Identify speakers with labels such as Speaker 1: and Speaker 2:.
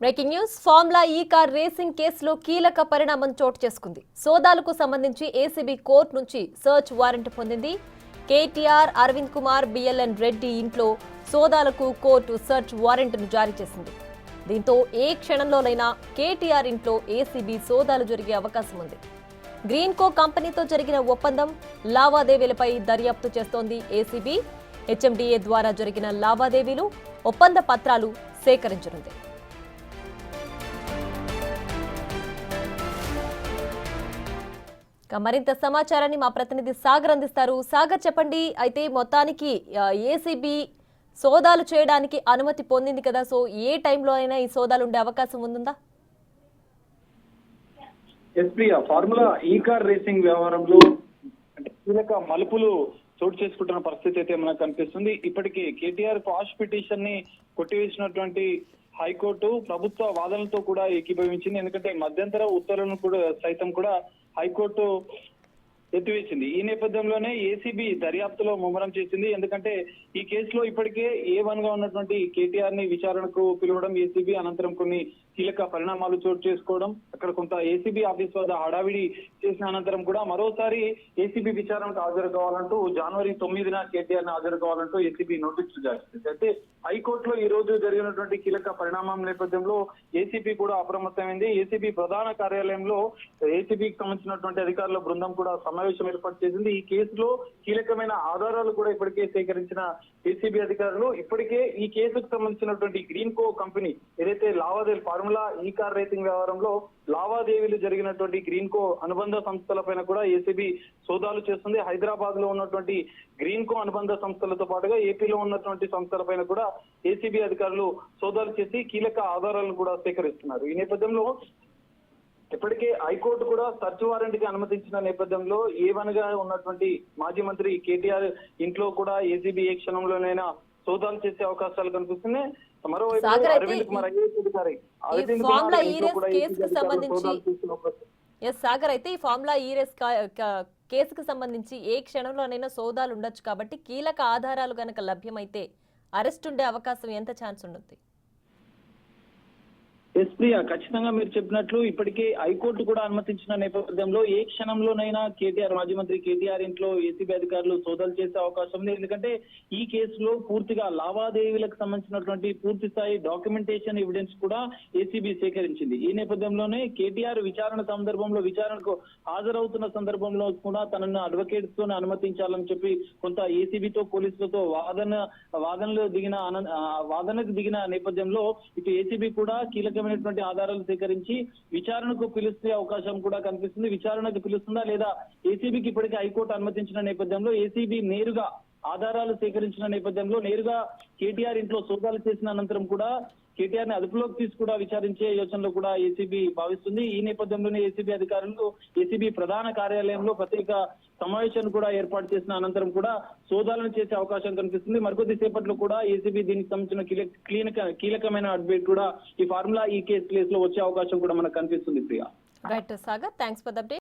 Speaker 1: Breaking news formula ఈ car racing కేసులో కీలక పరిణామం చోటు చేసుకుంది. సోదాలకు సంబంధించి ఏసీబీ కోర్టు నుంచి సర్చ్ వారెంట్ పొందింది. కేటీఆర్, అరవింద్ కుమార్, బిఎల్ఎన్ రెడ్డి ఇంట్లో సోదాలకు కోర్టు సర్చ్ వారెంట్ను జారీ చేసింది. దీంతో ఏ క్షణంలోనైనా కేటీఆర్ ఇంట్లో ఏసీబీ సోదాలు జరిగే అవకాశం ఉంది. గ్రీన్కో కంపెనీతో జరిగిన ఒప్పందం లావాదేవీలపై దర్యాప్తు చేస్తోంది ఏసీబీ. హెచ్ఎండిఏ ద్వారా జరిగిన లావాదేవీలు, ఒప్పంద పత్రాలు సేకరించనుంది. మరింత సమాచారాన్ని మా ప్రతినిధి సాగర్ అందిస్తారు. సాగర్, చెప్పండి. అయితే మొత్తానికి ఏసీబీ సోదాలు చేయడానికి అనుమతి పొందింది కదా, సో ఏ టైంలో అయినా ఈ సోదాలు ఉండే అవకాశం ఉందా?
Speaker 2: ఫార్ములా ఈ కార్ రేసింగ్ వ్యవహారంలో కీలక మలుపులు చోటు చేసుకుంటున్న పరిస్థితి అయితే మనకు కనిపిస్తుంది. ఇప్పటికీ కేటీఆర్ క్వాష్ పిటిషన్ ని కొట్టివేసినటువంటి హైకోర్టు ప్రభుత్వ వాదనలతో కూడా ఏకీభవించింది. ఎందుకంటే మధ్యంతర ఉత్తర్వులను కూడా సైతం కూడా హైకోర్టు ఎత్తివేసింది. ఈ నేపథ్యంలోనే ఏసీబీ దర్యాప్తులో ముమ్మరం చేసింది. ఎందుకంటే ఈ కేసులో ఇప్పటికే A1 గా ఉన్నటువంటి కేటీఆర్ ని విచారణకు పిలవడం ఏసీబీ, అనంతరం కొన్ని కీలక పరిణామాలు చోటు చేసుకోవడం, అక్కడ కొంత ఏసీబీ ఆఫీస్ వద్ద హడావిడి చేసిన అనంతరం కూడా మరోసారి ఏసీబీ విచారణకు హాజరు కావాలంటూ జనవరి 9న కేటీఆర్ ని హాజరు కావాలంటూ ఏసీబీ నోటీసులు జారీ చేసింది. అయితే హైకోర్టులో ఈ రోజు జరిగినటువంటి కీలక పరిణామం నేపథ్యంలో ఏసీబీ కూడా అప్రమత్తమైంది. ఏసీబీ ప్రధాన కార్యాలయంలో ఏసీబీకి సంబంధించినటువంటి అధికారుల బృందం కూడా సమావేశం ఏర్పాటు చేసింది. ఈ కేసులో కీలకమైన ఆధారాలు కూడా ఇప్పటికే సేకరించిన ఏసీబీ అధికారులు ఇప్పటికే ఈ కేసుకు సంబంధించినటువంటి గ్రీన్కో కంపెనీ ఏదైతే లావాదేవీలు ఫార్ములా ఈ కార్ రేసింగ్ వ్యవహారంలో లావాదేవీలు జరిగినటువంటి గ్రీన్కో అనుబంధ సంస్థల పైన కూడా ఏసీబీ సోదాలు చేస్తుంది. హైదరాబాద్ లో ఉన్నటువంటి గ్రీన్కో అనుబంధ సంస్థలతో పాటుగా ఏపీలో ఉన్నటువంటి సంస్థల పైన కూడా ఏసీబీ అధికారులు సోదాలు చేసి కీలక ఆధారాలను కూడా సేకరిస్తున్నారు. ఈ నేపథ్యంలో ఇప్పటికే హైకోర్టు కూడా సర్చ్ వారెంట్ కి అనుమతించిన నేపథ్యంలో A1 గా ఉన్నటువంటి మాజీ మంత్రి కేటీఆర్ ఇంట్లో కూడా ఏసీబీ ఏ క్షణంలోనైనా సోదాలు చేసే అవకాశాలు కనిపిస్తున్నాయి. మరోవైపు అరవింద్ కుమార్
Speaker 1: సాగర్, అయితే ఈ ఫార్ములా ఈ రేస్ కేసుకు సంబంధించి ఏ క్షణంలోనైనా సోదాలు ఉండొచ్చు కాబట్టి కీలక ఆధారాలు గనక లభ్యమైతే అరెస్ట్ ఉండే అవకాశం ఎంత ఛాన్స్ ఉంటుంది?
Speaker 2: ప్రియా, ఖచ్చితంగా మీరు చెప్పినట్లు ఇప్పటికే హైకోర్టు కూడా అనుమతించిన నేపథ్యంలో ఏ క్షణంలోనైనా కేటీఆర్, మాజీ మంత్రి కేటీఆర్ ఇంట్లో ఏసీబీ అధికారులు సోదాలు చేసే అవకాశం ఉంది. ఎందుకంటే ఈ కేసులో పూర్తిగా లావాదేవీలకు సంబంధించినటువంటి పూర్తి స్థాయి డాక్యుమెంటేషన్ ఎవిడెన్స్ కూడా ఏసీబీ సేకరించింది. ఈ నేపథ్యంలోనే కేటీఆర్ విచారణ సందర్భంలో విచారణకు హాజరవుతున్న సందర్భంలో కూడా తనను అడ్వకేట్స్ తో అనుమతించాలని చెప్పి కొంత ఏసీబీతో పోలీసులతో వాదనకు దిగిన నేపథ్యంలో ఇటు ఏసీబీ కూడా కీలకమైన ఆధారాలు సేకరించి విచారణకు పిలిస్తే అవకాశం కూడా కనిపిస్తుంది. విచారణకు పిలుస్తుందా లేదా ఏసీబీకి ఇప్పటికే హైకోర్టు అనుమతించిన నేపథ్యంలో ఏసీబీ నేరుగా ఆధారాలు సేకరించిన నేపథ్యంలో నేరుగా కేటీఆర్ ఇంట్లో సోదాలు చేసిన అనంతరం కూడా కేటీఆర్ ని అదుపులోకి తీసుకు విచారించే యోచనలో కూడా ఏసీబీ భావిస్తుంది. ఈ నేపథ్యంలోనే ఏసీబీ అధికారులు ఏసీబీ ప్రధాన కార్యాలయంలో ప్రత్యేక సమావేశాన్ని కూడా ఏర్పాటు చేసిన అనంతరం కూడా సోదాలను చేసే అవకాశం కనిపిస్తుంది. మరికొద్ది సేపట్లో కూడా ఏసీబీ దీనికి సంబంధించిన కీలకమైన అప్డేట్ కూడా ఈ ఫార్ములా ఈ కేసులో వచ్చే అవకాశం కూడా మనకు కనిపిస్తుంది. Priya,
Speaker 1: right Sagar, thanks for the update.